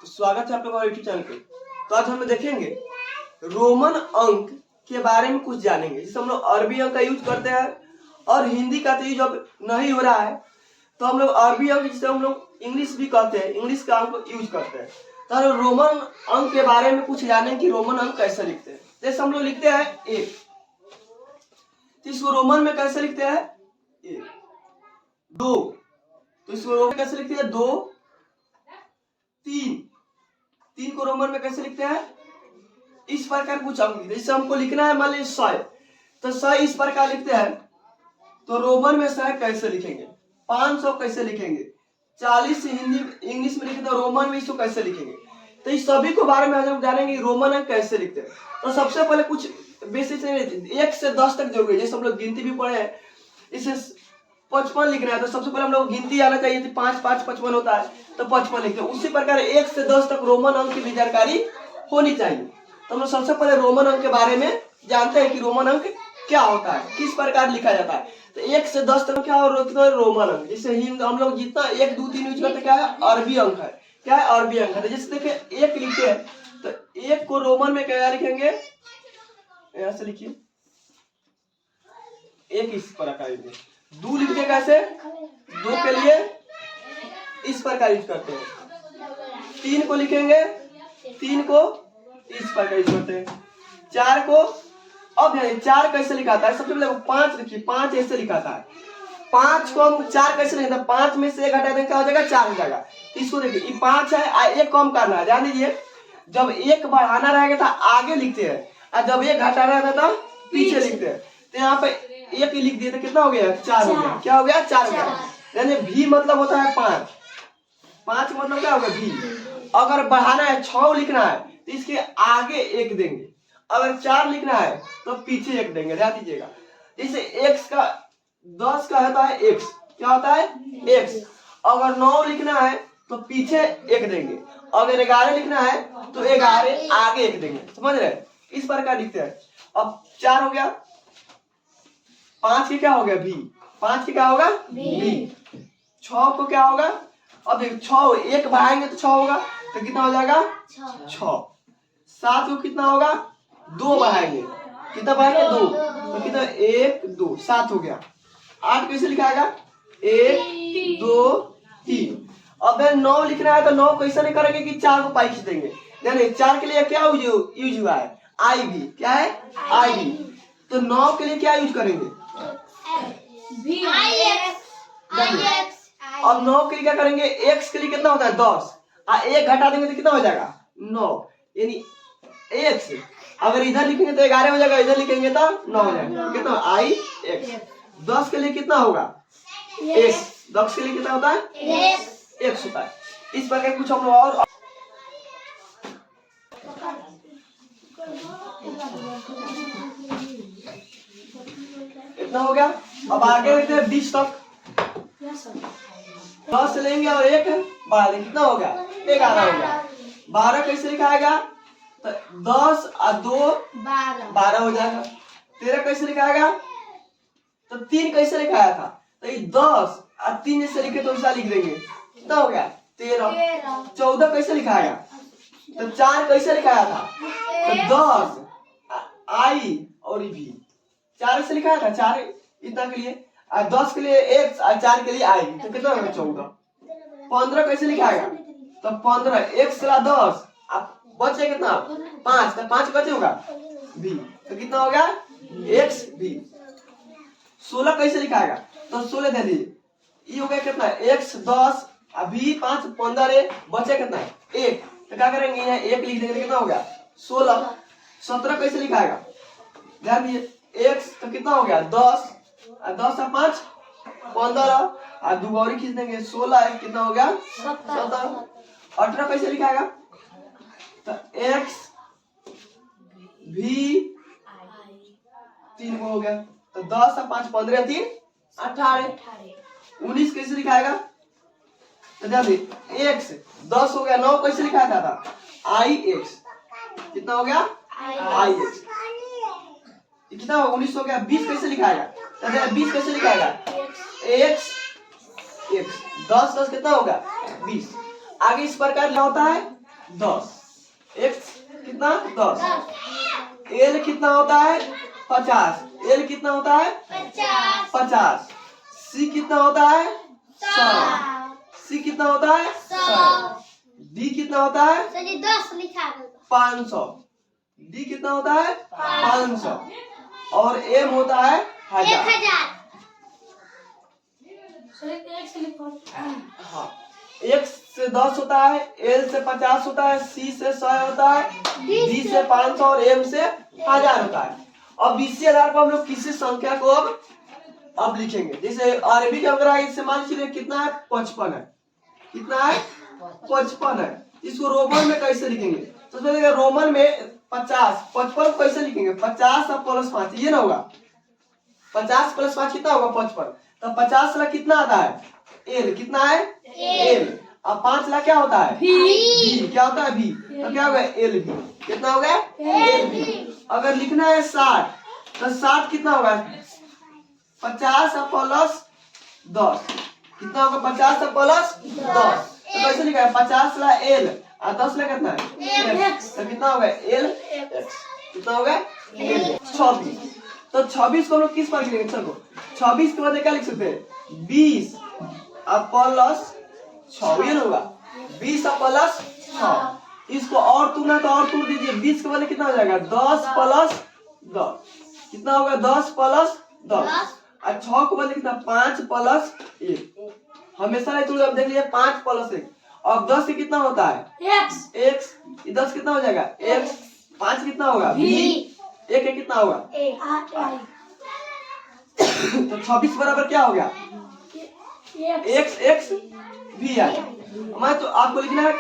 स्वागत है आप लोगों का यूट्यूब चैनल पे। तो आज हम देखेंगे रोमन अंक के बारे में कुछ जानेंगे। जैसे हम लोग अरबी अंक का यूज करते हैं और हिंदी का तो यूज अब नहीं हो रहा है, तो हम लोग अरबी अंक जिसे हम लोग इंग्लिश भी कहते हैं, इंग्लिश का अंक यूज करते हैं। तो हम लोग रोमन अंक के बारे में कुछ जानेंगे कि रोमन अंक कैसे लिखते हैं। जैसे हम लोग लिखते हैं एक, तो इसको रोमन में कैसे लिखते हैं एक। दो, तो इसको रोमन में कैसे लिखते हैं दो। तीन, तीन को रोमन में कैसे लिखते हैं इस प्रकार कुछ अंक लिखते हैं। जैसे हमको लिखना है मान लीजिए 100, तो 100 इस प्रकार लिखते हैं, तो रोमन में 100 कैसे लिखेंगे। 500 कैसे लिखेंगे। 40 हिंदी इंग्लिश में लिखे तो रोमन में इसको कैसे लिखेंगे। तो इस सभी को बारे में हम जानेंगे रोमन अंक कैसे लिखते हैं। तो सबसे पहले कुछ बेसिक 1 से 10 तक जरूरी है। जैसे हम लोग गिनती भी पढ़े हैं, इसे 55 लिखना है तो सबसे पहले हम लोग गिनती आना चाहिए थी। 5 5 55 होता है, तो 55 लिखते हैं। उसी प्रकार 1 से 10 तक रोमन अंक की भी जानकारी होनी चाहिए। तो हम लोग सबसे पहले रोमन अंक के बारे में जानते हैं कि रोमन अंक क्या होता है, किस प्रकार लिखा जाता है। तो 1 से 10 तक क्या और रोमन अंक। जैसे हिंद हम लोग जितना 1 2 3 यूज करते क्या है अरबी अंक है। क्या है अरबी अंक है। जैसे देखिए 1 लिखे हैं तो 1 को रोमन में क्या लिखेंगे, यहां से लिखिए 1 इस प्रकार लिखेंगे। 2 लिखते कैसे, 2 के लिए इस प्रकार यूज करते हैं। 3 को लिखेंगे, 3 को इस प्रकार यूज करते हैं। 4 को, अब 4 कैसे लिखाता है, सबसे पहले 5 लिखिए, 5 ऐसे लिखाता है। 5 को हम 4 कैसे लिखते हैं, 5 में से 1 हटा देंगे क्या हो जाएगा 4 हो जाएगा। इसको देखिए ये 5 है, 1 कम करना है। ध्यान दीजिए, जब 1 बढ़ाना रहेगा तो आगे लिखते हैं और जब 1 घटाना रहता तो पीछे लिखते हैं। तो यहाँ पे 1 लिख दिए तो कितना हो गया 4 हो गया। क्या हो गया 4 हो गया। यानी भी मतलब होता है 5, 5 मतलब क्या होगा भी। अगर बढ़ाना है 6 लिखना है तो इसके आगे 1 देंगे। अगर 4 लिखना है तो पीछे 1 देंगे। ध्यान दीजिएगा, जैसे x का 10 का होता है x, क्या होता है x। अगर 9 लिखना है तो पीछे 1 देंगे। अगर 11 लिखना है तो 11 आगे 1 देंगे। समझ रहे, इस प्रकार लिखते हैं। अब 4 हो गया, 5 की क्या हो गया भी, 5 की क्या होगा भी। 6 को क्या होगा, अब देखो 6 1 बढ़ाएंगे तो 6 होगा, तो कितना हो जाएगा 6। 7 को कितना होगा 2 बढ़ाएंगे, कितना बढ़ाएंगे 2, तो कितना 1 2 7 हो गया। 8 कैसे लिखाएगा 1 2 3। अब 9 लिखना है तो 9 कैसे नहीं करेंगे कि 4 को पाई खींच देंगे। यानी 4 के लिए क्या यूज हुआ है आई भी। क्या है आई भी। तो 9 के लिए क्या यूज करेंगे अब 9 के लिए क्या करेंगे, x के लिए कितना होता है 10 और 1 घटा देंगे तो कितना हो जाएगा 9, यानी x। अगर इधर लिखेंगे तो 11 हो जाएगा, इधर लिखेंगे तो 9 हो जाएगा। कितना आई x। 10 के लिए कितना होगा x, 10 के लिए कितना होता है x होता है। इस प्रकार कुछ हम लोग और इतना हो गया। अब आगे देखते हैं 20 तक। 10 से लेंगे और 1 बढ़ा देंगे, कितना हो गया 11 हो गया। 12 कैसे लिखाएगा, तो 10 और 2 12 हो जाएगा। 13 कैसे लिखाएगा, तो 3 कैसे लिखाया था, तो ये 10 और 3 जैसे लिखे तो ऐसा लिख देंगे, कितना हो गया 13। 14 कैसे लिखाएगा, तो 4 कैसे लिखाया था, तो 10 आई और भी 4 से लिखाया था, 4 इतना के लिए, और 10 के लिए x और 4 के लिए आई, तो कितना होगा 14। 15 कैसे लिखाएगा, तो 15 x का 10 अब बचे कितना 5, तो 5 कैसे होगा भी, तो कितना हो गया x भी। 16 कैसे लिखाएगा, तो 16 दे दीजिए, ये हो गया कितना x 10 अभी 5 15 बचे कितना 1, तो क्या करेंगे यहाँ 1 लिख देंगे, कितना हो गया 16। 17 कैसे लिखाएगा, ध्यान दीजिए x तो कितना हो गया 10 और 10 और 5 15 और 2 और खींच देंगे 16, कितना हो गया 17। 18 कैसे लिखाएगा, तो x भी 3 हो गया, तो 10 और 5 15 3 18। 19 कैसे लिखाएगा, तो ध्यान दीजिए x 10 हो गया, 9 कैसे लिखाया था आई x, कितना हो गया आई x, कितना हो 19 हो गया। 20 कैसे लिखाएगा, तो 20 कैसे लिखाएगा x 10 10 कितना होगा 20। आगे इस प्रकार क्या होता है 10, x कितना 10, l कितना होता है 50, l कितना होता है 50, c कितना होता है 100, c कितना होता है 100, d कितना होता है 500, d कितना होता है 500 और m होता है 1000। हाँ, x से 10 होता है, l से 50 होता है, c से 100 होता है, d से 500 और m से 1000 होता है। अब इसी आधार पर हम लोग किसी संख्या को अब लिखेंगे। जैसे अरबी के अंदर इससे मान लीजिए कितना है 55 है, कितना है 55 है। इसको रोमन में कैसे लिखेंगे? तो देखिए रोमन में 50 55 कैसे लिखेंगे? 50 और प्लस 5 ये ना होगा, 50 प्लस 5 कितना होगा 55। तो 50 लाख कितना आता है एल, कितना है एल, अब 5 लाख क्या होता है भी, क्या होता है भी, तो क्या होगा एल भी, कितना होगा एल भी। अगर लिखना है 60 तो 60 कितना होगा 50 प्लस 10, कितना होगा 50 प्लस 10, तो कैसे लिखा है 50 ला एल और 10 ला कितना है एक्स, तो कितना होगा एल एक्स, कितना होगा एल 26। तो 26 को हम लोग किस पर लिखेंगे? चलो 26 के बाद क्या लिख सकते हैं 20 और प्लस 6, ये होगा 20 और प्लस 6। इसको और तोड़ना तो और तोड़ दीजिए, 20 के बाद कितना हो जाएगा 10 प्लस 10, कितना होगा 10 प्लस 10 और 6 के बाद कितना 5 प्लस 1, हमेशा नहीं तोड़, देख लीजिए 5 प्लस 1। अब 10 से कितना होता है x, 10 कितना हो जाएगा x, 5 कितना होगा v, 1 कितना होगा तो 26 बराबर क्या हो गया x x v आई। हमारे तो आपको लिखना है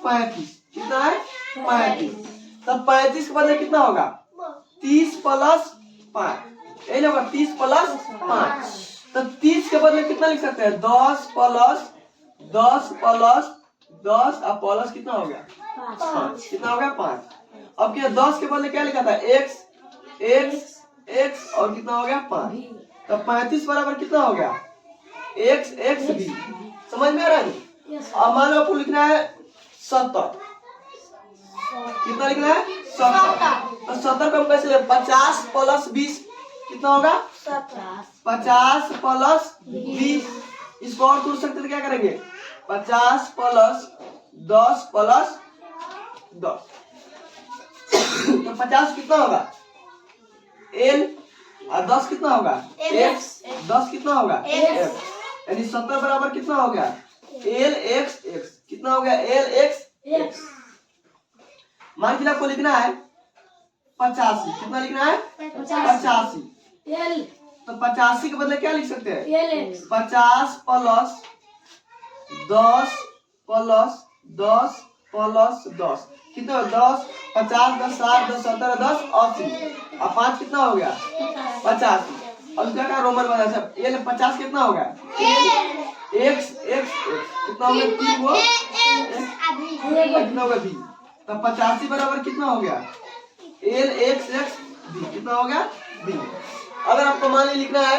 35, कितना है 35, तब 35 के बदले कितना होगा 30 प्लस 5, यही होगा 30 प्लस 5। तो 30 के बदले कितना लिख सकते हैं 10 प्लस 10 प्लस 10 और प्लस कितना हो गया 5, कितना हो गया 5। अब क्या 10 के बदले क्या लिखा था x x x और कितना हो गया 5, तो 35 बराबर कितना हो गया x x भी। समझ में आ रहा है? अब मान लो आपको लिखना है 70, कितना लिखना है 70, तो 70 को हम कैसे ले 50 प्लस 20 कितना होगा 50 प्लस 20, इसको और तोड़ सकते तो क्या करेंगे 50 प्लस 10 प्लस 10 तो 50 कितना होगा एल और 10 कितना होगा एक्स, 10 कितना होगा एक्स, यानी 70 बराबर कितना हो गया एल एक्स एक्स, कितना हो गया एल एक्स एक्स। मान लीजिए आपको लिखना है 85, कितना लिखना है 85, तो 85 के बदले क्या लिख सकते हैं 50 प्लस 10 प्लस 10 प्लस 10, कितना 10 50 10 60 10 70 10 80 और 5 कितना हो गया 85। अब क्या कहा रोमन बना सब ये 50 कितना हो गया x x कितना हो गया 3 वो कितना होगा b, तो 85 बराबर कितना हो गया l x x b, कितना हो गया b। अगर आपको मान ली लिखना है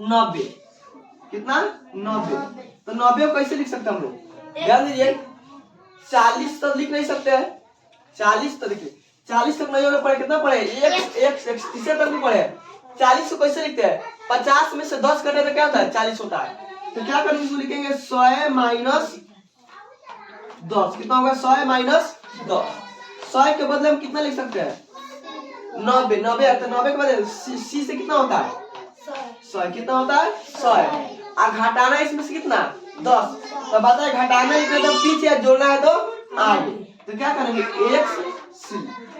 90, कितना 90, तो 90 को कैसे लिख सकते हम लोग ध्यान दीजिए 40 तक लिख नहीं सकते हैं, 40 तक लिखिए 40 तक नहीं होने पड़े, कितना पड़े x x x, तीसरे तक नहीं पड़े 40 को कैसे लिखते हैं 50 में से 10 कटे तो क्या होता है 40 होता है, तो क्या करेंगे इसको लिखेंगे 100 माइनस 10, कितना होगा 100 माइनस 10। 100 के बदले हम कितना लिख सकते हैं 90, 90 तो 90 के बदले c से कितना होता है 100, कितना होता है 100 और घटाना इसमें से कितना 10, तो बताए घटाना लिखना तो पीछे जोड़ना है तो आगे, तो क्या करेंगे x c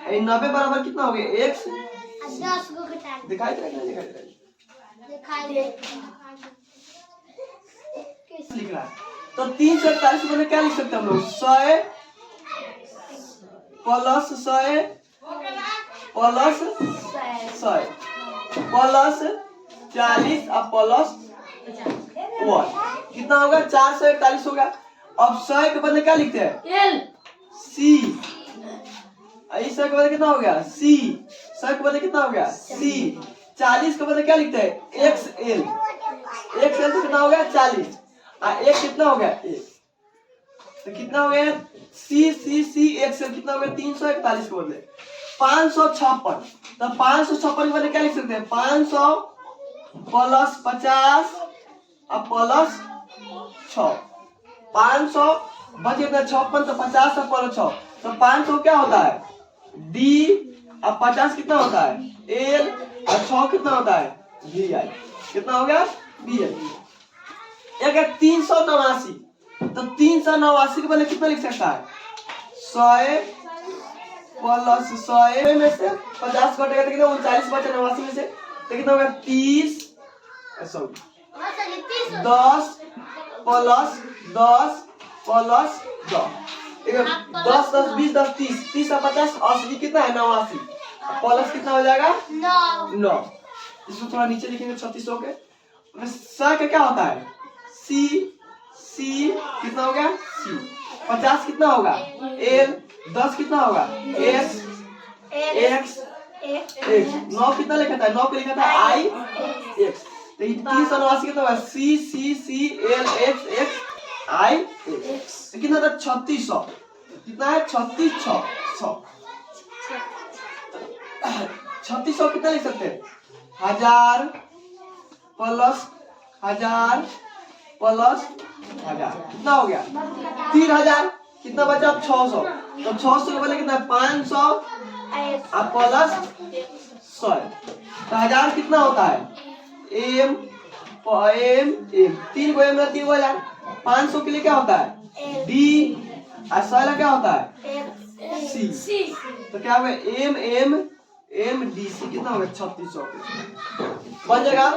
90 बराबर कितना हो गया x 10 को घटा दिखाई दे रहा है लिख रहा है, तो 341 में क्या लिख सकते हैं हम लोग 100 प्लस 100 प्लस 100 प्लस 40 और प्लस 1, कितना होगा 441 होगा। अब 100 के बदले क्या लिखते हैं एल सी, 100 के बदले कितना हो गया सी, 100 के बदले कितना हो गया सी, 40 के बदले क्या लिखते हैं एक्स एल, एक्स एल तो कितना हो गया 40 और एक कितना हो गया 1, तो कितना हो गया सी एक से कितना हो गया 341 के बदले 556। तो 556 के बदले क्या लिख सकते हैं 500 प्लस 50 अब प्लस 6 500 बचे कितना 56 तो 50 और प्लस 6 तो 500 क्या होता है डी अब 50 कितना होता है एल और 6 कितना होता है वी आई कितना हो गया वी आई। एक 389 तो 389 के बदले कितना लिख सकता है 100 प्लस 100 में से 50 घटेगा तो कितना 39 बचा 89 में से तो कितना होगा 30 सॉरी 10 प्लस 10 प्लस 10 10 10 20 10 30 30 और 50 80 कितना है 89 प्लस कितना हो जाएगा 9। इसको थोड़ा नीचे लिखेंगे 3600 के स का क्या होता है सी कितना हो गया सी 50 कितना होगा एल 10 कितना होगा एस एक्स 9 कितना लिखा था 9 को लिखा था आई एक्स तो 389 कितना होगा सी एल एक्स आई एक्स कितना था 3600 कितना है 3600 कितना लिख सकते हैं 1000 प्लस 1000 प्लस 1000 कितना हो गया 3000 कितना बचा 600 तो 600 के बदले कितना 500 अब प्लस 100 तो 1000 कितना होता है एम 3 को एम ना 3 को 1000 500 के लिए क्या होता है डी और 100 क्या होता है सी तो क्या होगा एम डी सी कितना होगा 3600 बन जाएगा।